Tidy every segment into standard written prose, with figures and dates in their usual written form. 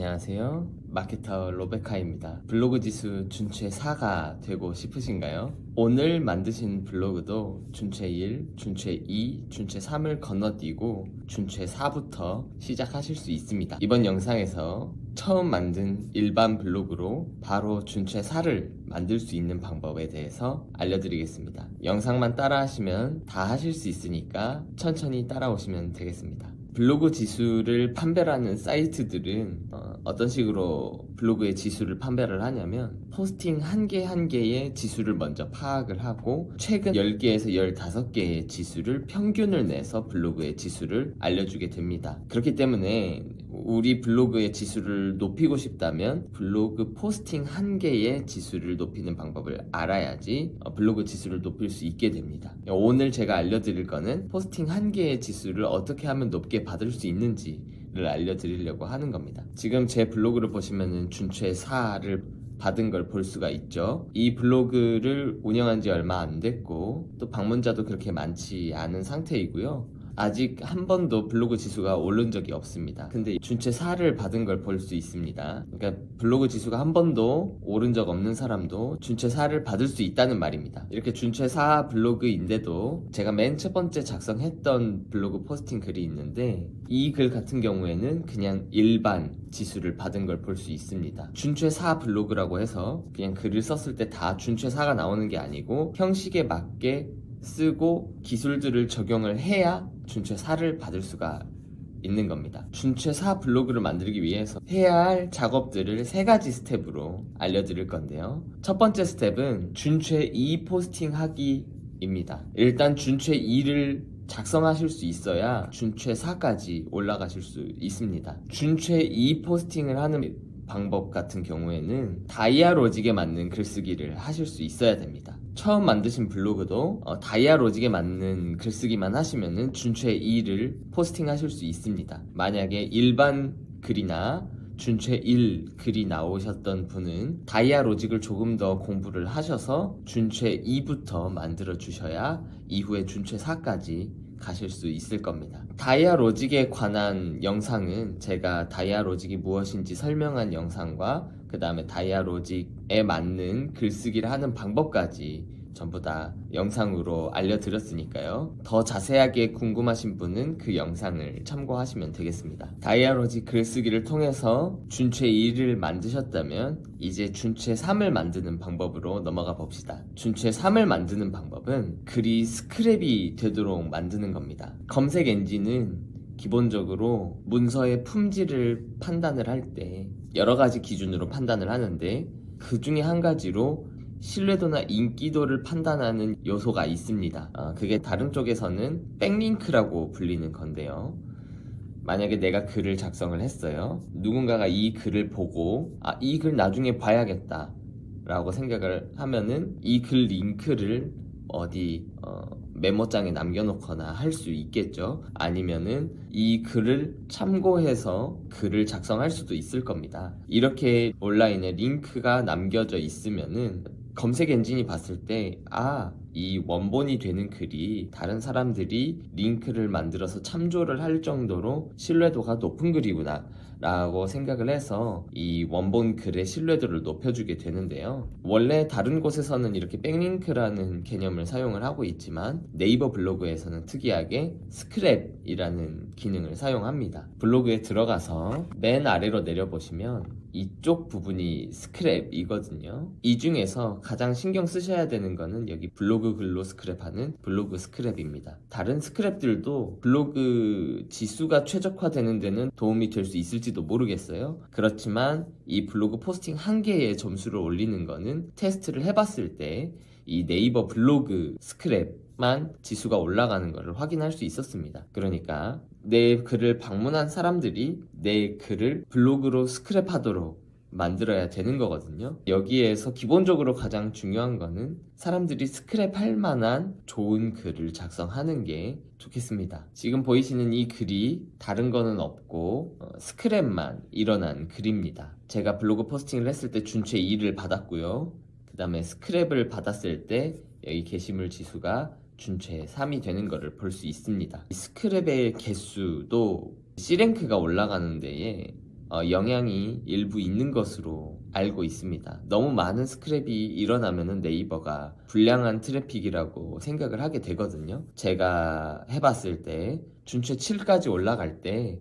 안녕하세요. 마케터 로베카입니다. 블로그 지수 준최 4가 되고 싶으신가요? 오늘 만드신 블로그도 준최 1, 준최 2, 준최 3을 건너뛰고 준최 4부터 시작하실 수 있습니다. 이번 영상에서 처음 만든 일반 블로그로 바로 준최 4를 만들 수 있는 방법에 대해서 알려드리겠습니다. 영상만 따라 하시면 다 하실 수 있으니까 천천히 따라오시면 되겠습니다. 블로그 지수를 판별하는 사이트들은 어떤 식으로 블로그의 지수를 판별을 하냐면 포스팅 한 개 한 개의 지수를 먼저 파악을 하고 최근 10개에서 15개의 지수를 평균을 내서 블로그의 지수를 알려주게 됩니다. 그렇기 때문에 우리 블로그의 지수를 높이고 싶다면 블로그 포스팅 한 개의 지수를 높이는 방법을 알아야지 블로그 지수를 높일 수 있게 됩니다. 오늘 제가 알려드릴 거는 포스팅 한 개의 지수를 어떻게 하면 높게 받을 수 있는지를 알려드리려고 하는 겁니다. 지금 제 블로그를 보시면은 준최 4를 받은 걸 볼 수가 있죠. 이 블로그를 운영한 지 얼마 안 됐고 또 방문자도 그렇게 많지 않은 상태이고요. 아직 한 번도 블로그 지수가 오른 적이 없습니다. 근데 준최 4를 받은 걸 볼 수 있습니다. 그러니까 블로그 지수가 한 번도 오른 적 없는 사람도 준최 4를 받을 수 있다는 말입니다. 이렇게 준최 4 블로그인데도 제가 맨 첫 번째 작성했던 블로그 포스팅 글이 있는데 이 글 같은 경우에는 그냥 일반 지수를 받은 걸 볼 수 있습니다. 준최 4 블로그라고 해서 그냥 글을 썼을 때 다 준최 4가 나오는 게 아니고 형식에 맞게 쓰고 기술들을 적용을 해야 준최 4를 받을 수가 있는 겁니다. 준최 4 블로그를 만들기 위해서 해야 할 작업들을 3가지 스텝으로 알려드릴 건데요. 첫 번째 스텝은 준최 2 포스팅 하기입니다. 일단 준최 2를 작성하실 수 있어야 준최 4까지 올라가실 수 있습니다. 준최 2 포스팅을 하는 방법 같은 경우에는 다이아 로직에 맞는 글쓰기를 하실 수 있어야 됩니다. 처음 만드신 블로그도 다이아 로직에 맞는 글쓰기만 하시면은 준최 2를 포스팅 하실 수 있습니다. 만약에 일반 글이나 준최 1 글이 나오셨던 분은 다이아 로직을 조금 더 공부를 하셔서 준최 2부터 만들어 주셔야 이후에 준최 4까지 가실 수 있을 겁니다. 다이아 로직에 관한 영상은 제가 다이아 로직이 무엇인지 설명한 영상과 그 다음에 다이아 로직에 맞는 글쓰기를 하는 방법까지 전부 다 영상으로 알려드렸으니까요. 더 자세하게 궁금하신 분은 그 영상을 참고하시면 되겠습니다. 다이아 로직 글쓰기를 통해서 준최 2를 만드셨다면 이제 준최 3을 만드는 방법으로 넘어가 봅시다. 준최 3을 만드는 방법은 글이 스크랩이 되도록 만드는 겁니다. 검색 엔진은 기본적으로 문서의 품질을 판단을 할 때 여러 가지 기준으로 판단을 하는데 그 중에 한 가지로 신뢰도나 인기도를 판단하는 요소가 있습니다. 그게 다른 쪽에서는 백링크라고 불리는 건데요. 만약에 내가 글을 작성을 했어요. 누군가가 이 글을 보고 이 글 나중에 봐야겠다 라고 생각을 하면은 이 글 링크를 어디 메모장에 남겨놓거나 할 수 있겠죠. 아니면은 이 글을 참고해서 글을 작성할 수도 있을 겁니다. 이렇게 온라인에 링크가 남겨져 있으면은 검색 엔진이 봤을 때 이 원본이 되는 글이 다른 사람들이 링크를 만들어서 참조를 할 정도로 신뢰도가 높은 글이구나 라고 생각을 해서 이 원본 글의 신뢰도를 높여주게 되는데요. 원래 다른 곳에서는 이렇게 백링크라는 개념을 사용을 하고 있지만 네이버 블로그에서는 특이하게 스크랩이라는 기능을 사용합니다. 블로그에 들어가서 맨 아래로 내려보시면 이쪽 부분이 스크랩이거든요. 이 중에서 가장 신경 쓰셔야 되는 거는 여기 블로그 글로 스크랩하는 블로그 스크랩입니다. 다른 스크랩들도 블로그 지수가 최적화되는 데는 도움이 될 수 있을지도 모르겠어요. 그렇지만 이 블로그 포스팅 한 개의 점수를 올리는 거는 테스트를 해봤을 때 이 네이버 블로그 스크랩만 지수가 올라가는 것을 확인할 수 있었습니다. 그러니까 내 글을 방문한 사람들이 내 글을 블로그로 스크랩하도록 만들어야 되는 거거든요. 여기에서 기본적으로 가장 중요한 거는 사람들이 스크랩할 만한 좋은 글을 작성하는 게 좋겠습니다. 지금 보이시는 이 글이 다른 거는 없고 스크랩만 일어난 글입니다. 제가 블로그 포스팅을 했을 때 준최 2를 받았고요. 그 다음에 스크랩을 받았을 때 여기 게시물 지수가 준최 3이 되는 것을 볼 수 있습니다. 이 스크랩의 개수도 C랭크가 올라가는 데에 영향이 일부 있는 것으로 알고 있습니다. 너무 많은 스크랩이 일어나면은 네이버가 불량한 트래픽이라고 생각을 하게 되거든요. 제가 해봤을 때 준최 7까지 올라갈 때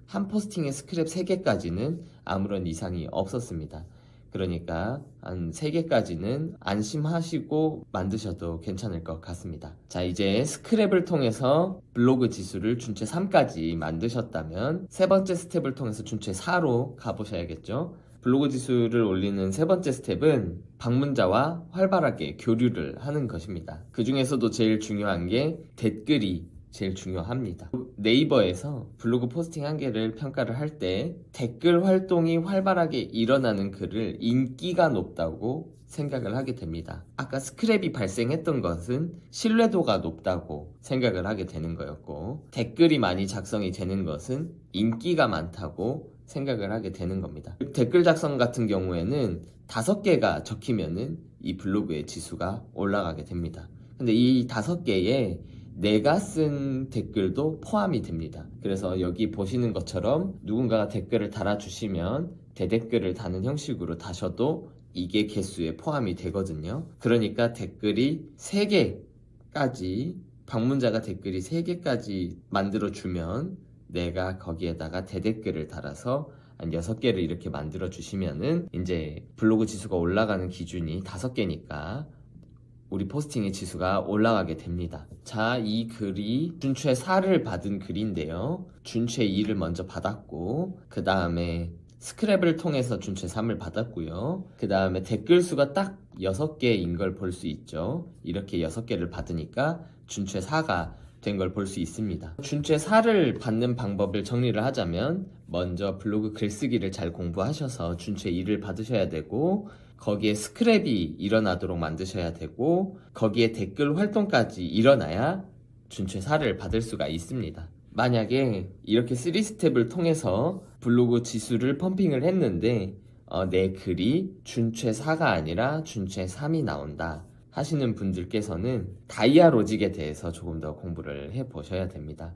한 포스팅에 스크랩 3개까지는 아무런 이상이 없었습니다. 그러니까 한 3개까지는 안심하시고 만드셔도 괜찮을 것 같습니다. 자, 이제 스크랩을 통해서 블로그 지수를 준최 3까지 만드셨다면 세 번째 스텝을 통해서 준최 4로 가보셔야겠죠. 블로그 지수를 올리는 세 번째 스텝은 방문자와 활발하게 교류를 하는 것입니다. 그 중에서도 제일 중요한 게 댓글이 제일 중요합니다. 네이버에서 블로그 포스팅 한 개를 평가를 할 때 댓글 활동이 활발하게 일어나는 글을 인기가 높다고 생각을 하게 됩니다. 아까 스크랩이 발생했던 것은 신뢰도가 높다고 생각을 하게 되는 거였고, 댓글이 많이 작성이 되는 것은 인기가 많다고 생각을 하게 되는 겁니다. 댓글 작성 같은 경우에는 5개가 적히면은 이 블로그의 지수가 올라가게 됩니다. 근데 이 5개에 내가 쓴 댓글도 포함이 됩니다. 그래서 여기 보시는 것처럼 누군가가 댓글을 달아주시면 대댓글을 다는 형식으로 다셔도 이게 개수에 포함이 되거든요. 그러니까 댓글이 3개까지, 방문자가 댓글이 3개까지 만들어주면 내가 거기에다가 대댓글을 달아서 한 6개를 이렇게 만들어주시면은 이제 블로그 지수가 올라가는 기준이 5개니까 우리 포스팅의 지수가 올라가게 됩니다. 자, 이 글이 준최 4를 받은 글인데요. 준최 2를 먼저 받았고, 그 다음에 스크랩을 통해서 준최 3을 받았고요. 그 다음에 댓글 수가 딱 6개인 걸 볼 수 있죠. 이렇게 6개를 받으니까 준최 4가 된 걸 볼 수 있습니다. 준최 4를 받는 방법을 정리를 하자면 먼저 블로그 글쓰기를 잘 공부하셔서 준최 2를 받으셔야 되고, 거기에 스크랩이 일어나도록 만드셔야 되고, 거기에 댓글 활동까지 일어나야 준최 4를 받을 수가 있습니다. 만약에 이렇게 3스텝을 통해서 블로그 지수를 펌핑을 했는데 내 글이 준최 4가 아니라 준최 3이 나온다 하시는 분들께서는 다이아 로직에 대해서 조금 더 공부를 해보셔야 됩니다.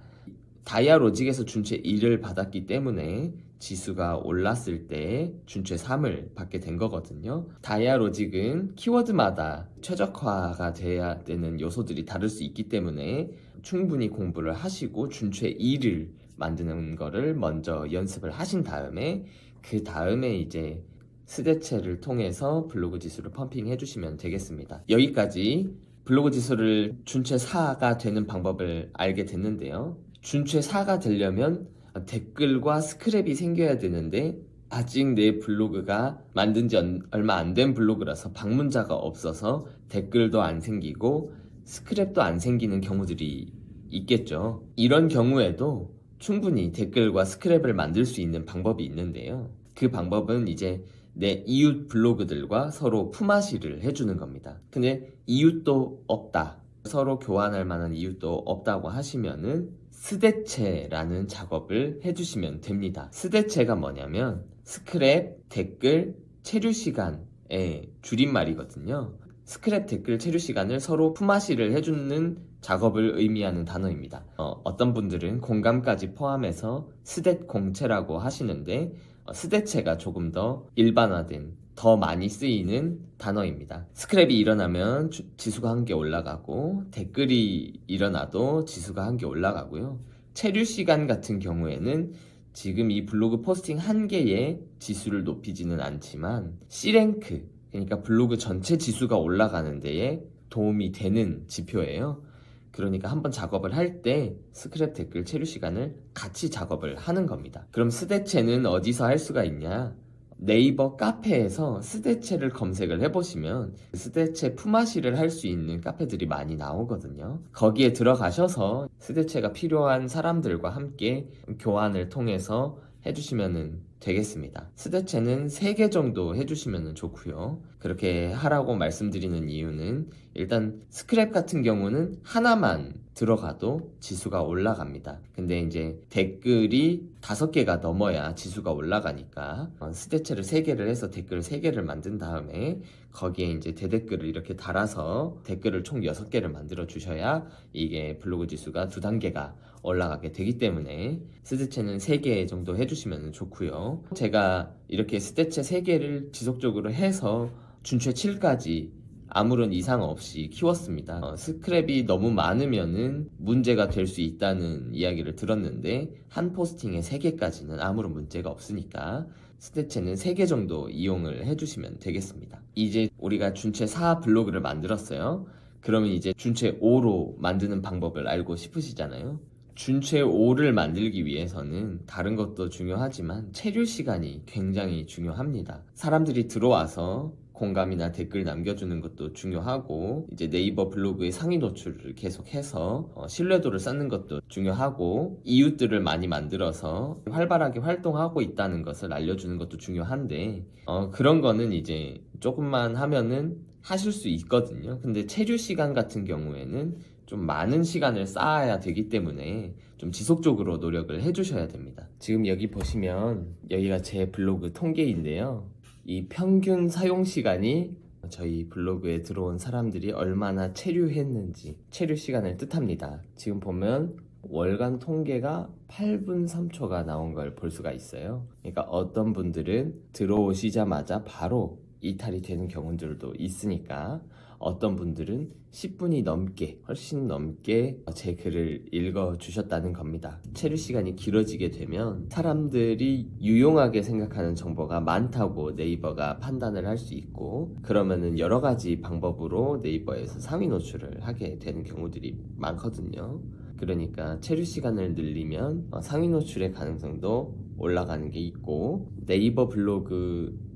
다이아 로직에서 준최 2를 받았기 때문에 지수가 올랐을 때 준최 3을 받게 된 거거든요. 다이아 로직은 키워드마다 최적화가 돼야 되는 요소들이 다를 수 있기 때문에 충분히 공부를 하시고 준최 2를 만드는 거를 먼저 연습을 하신 다음에, 그 다음에 이제 스대체를 통해서 블로그 지수를 펌핑 해주시면 되겠습니다. 여기까지 블로그 지수를 준최 4가 되는 방법을 알게 됐는데요. 준최 4가 되려면 댓글과 스크랩이 생겨야 되는데 아직 내 블로그가 만든 지 얼마 안 된 블로그라서 방문자가 없어서 댓글도 안 생기고 스크랩도 안 생기는 경우들이 있겠죠. 이런 경우에도 충분히 댓글과 스크랩을 만들 수 있는 방법이 있는데요. 그 방법은 이제 내 이웃 블로그들과 서로 품앗이를 해주는 겁니다. 근데 이웃도 없다, 서로 교환할 만한 이웃도 없다고 하시면은 스대체라는 작업을 해주시면 됩니다. 스대체가 뭐냐면 스크랩, 댓글, 체류 시간의 줄임말이거든요. 스크랩, 댓글, 체류 시간을 서로 품앗이를 해주는 작업을 의미하는 단어입니다. 어떤 분들은 공감까지 포함해서 스댓 공체라고 하시는데 스대체가 조금 더 일반화된, 더 많이 쓰이는 단어입니다. 스크랩이 일어나면 지수가 한 개 올라가고, 댓글이 일어나도 지수가 한 개 올라가고요. 체류 시간 같은 경우에는 지금 이 블로그 포스팅 한 개의 지수를 높이지는 않지만 C랭크, 그러니까 블로그 전체 지수가 올라가는 데에 도움이 되는 지표예요. 그러니까 한번 작업을 할 때 스크랩, 댓글, 체류 시간을 같이 작업을 하는 겁니다. 그럼 스대체는 어디서 할 수가 있냐? 네이버 카페에서 스대체를 검색을 해보시면 스대체 품앗이를 할 수 있는 카페들이 많이 나오거든요. 거기에 들어가셔서 스대체가 필요한 사람들과 함께 교환을 통해서 해주시면 되겠습니다. 스대체는 3개 정도 해주시면 좋고요. 그렇게 하라고 말씀드리는 이유는 일단 스크랩 같은 경우는 하나만 들어가도 지수가 올라갑니다. 근데 이제 댓글이 5개가 넘어야 지수가 올라가니까 스대체를 3개를 해서 댓글을 3개를 만든 다음에 거기에 이제 대댓글을 이렇게 달아서 댓글을 총 6개를 만들어 주셔야 이게 블로그 지수가 2단계가 올라가게 되기 때문에 스테체는 3개 정도 해주시면 좋고요. 제가 이렇게 스테체 3개를 지속적으로 해서 준체 7까지 아무런 이상 없이 키웠습니다. 스크랩이 너무 많으면은 문제가 될 수 있다는 이야기를 들었는데 한 포스팅에 3개까지는 아무런 문제가 없으니까 스테체는 3개 정도 이용을 해주시면 되겠습니다. 이제 우리가 준체 4 블로그를 만들었어요. 그러면 이제 준체 5로 만드는 방법을 알고 싶으시잖아요. 준체 5를 만들기 위해서는 다른 것도 중요하지만 체류 시간이 굉장히 중요합니다. 사람들이 들어와서 공감이나 댓글 남겨주는 것도 중요하고, 이제 네이버 블로그의 상위 노출을 계속해서 신뢰도를 쌓는 것도 중요하고, 이웃들을 많이 만들어서 활발하게 활동하고 있다는 것을 알려주는 것도 중요한데, 그런 거는 이제 조금만 하면은 하실 수 있거든요. 근데 체류 시간 같은 경우에는 좀 많은 시간을 쌓아야 되기 때문에 좀 지속적으로 노력을 해주셔야 됩니다. 지금 여기 보시면 여기가 제 블로그 통계인데요. 이 평균 사용 시간이 저희 블로그에 들어온 사람들이 얼마나 체류했는지, 체류 시간을 뜻합니다. 지금 보면 월간 통계가 8분 3초가 나온 걸 볼 수가 있어요. 그러니까 어떤 분들은 들어오시자마자 바로 이탈이 되는 경우들도 있으니까, 어떤 분들은 10분이 넘게, 훨씬 넘게 제 글을 읽어주셨다는 겁니다. 체류 시간이 길어지게 되면 사람들이 유용하게 생각하는 정보가 많다고 네이버가 판단을 할 수 있고, 그러면은 여러 가지 방법으로 네이버에서 상위 노출을 하게 되는 경우들이 많거든요. 그러니까 체류 시간을 늘리면 상위 노출의 가능성도 올라가는 게 있고, 네이버 블로그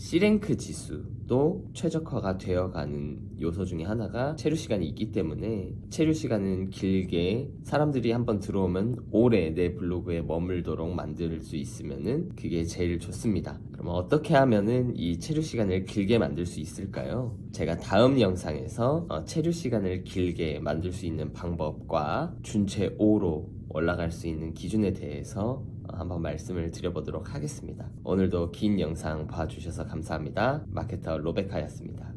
C랭크 지수도 최적화가 되어가는 요소 중에 하나가 체류 시간이 있기 때문에, 체류 시간은 길게 사람들이 한번 들어오면 오래 내 블로그에 머물도록 만들 수 있으면은 그게 제일 좋습니다. 그럼 어떻게 하면은 이 체류 시간을 길게 만들 수 있을까요? 제가 다음 영상에서 체류 시간을 길게 만들 수 있는 방법과 준체 5로 올라갈 수 있는 기준에 대해서 한번 말씀을 드려보도록 하겠습니다. 오늘도 긴 영상 봐주셔서 감사합니다. 마케터 로베카였습니다.